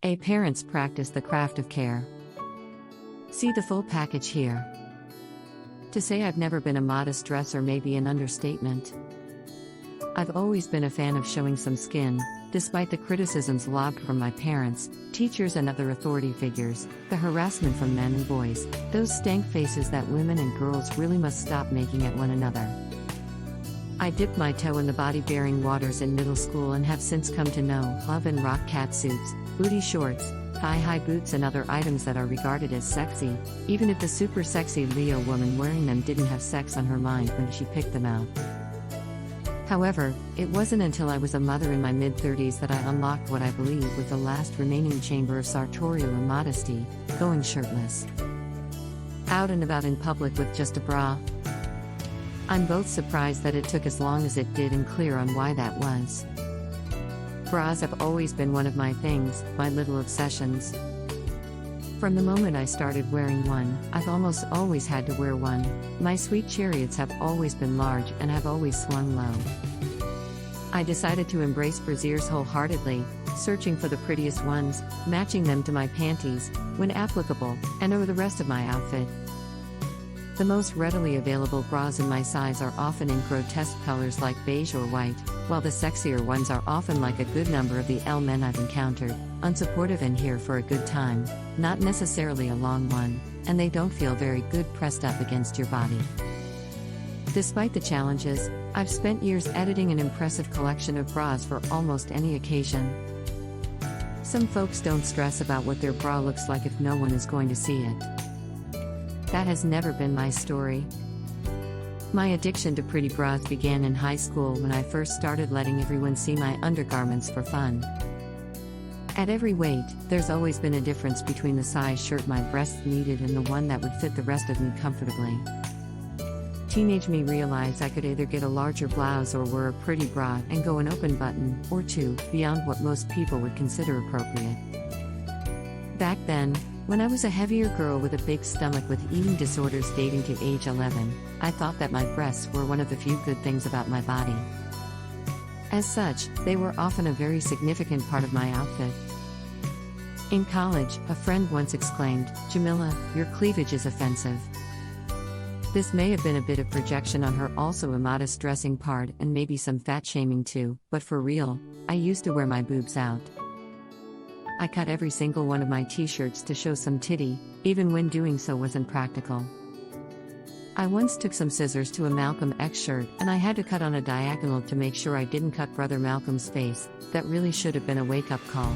Parents practice the craft of care. See the full package here. To say I've never been a modest dresser may be an understatement. I've always been a fan of showing some skin, despite the criticisms lobbed from my parents, teachers and other authority figures, the harassment from men and boys, those stank faces that women and girls really must stop making at one another. I dipped my toe in the body-bearing waters in middle school and have since come to know, love and rock catsuits, booty shorts, thigh-high boots and other items that are regarded as sexy, even if the super sexy Leo woman wearing them didn't have sex on her mind when she picked them out. However, it wasn't until I was a mother in my mid-30s that I unlocked what I believe was the last remaining chamber of sartorial immodesty, going shirtless. Out and about in public with just a bra. I'm both surprised that it took as long as it did and clear on why that was. Bras have always been one of my things, my little obsessions. From the moment I started wearing one, I've almost always had to wear one. My sweet chariots have always been large and have always swung low. I decided to embrace brassieres wholeheartedly, searching for the prettiest ones, matching them to my panties, when applicable, and over the rest of my outfit. The most readily available bras in my size are often in grotesque colors like beige or white, while the sexier ones are often like a good number of the L men I've encountered, unsupportive and here for a good time, not necessarily a long one, and they don't feel very good pressed up against your body. Despite the challenges, I've spent years editing an impressive collection of bras for almost any occasion. Some folks don't stress about what their bra looks like if no one is going to see it. That has never been my story. My addiction to pretty bras began in high school when I first started letting everyone see my undergarments for fun. At every weight, there's always been a difference between the size shirt my breasts needed and the one that would fit the rest of me comfortably. Teenage me realized I could either get a larger blouse or wear a pretty bra and go an open button, or two, beyond what most people would consider appropriate. Back then, when I was a heavier girl with a big stomach with eating disorders dating to age 11, I thought that my breasts were one of the few good things about my body. As such, they were often a very significant part of my outfit. In college, a friend once exclaimed, "Jamilah, your cleavage is offensive." This may have been a bit of projection on her also-immodest dressing part and maybe some fat shaming too, but for real, I used to wear my boobs out. I cut every single one of my t-shirts to show some titty, even when doing so wasn't practical. I once took some scissors to a Malcolm X shirt and I had to cut on a diagonal to make sure I didn't cut Brother Malcolm's face. That really should have been a wake-up call.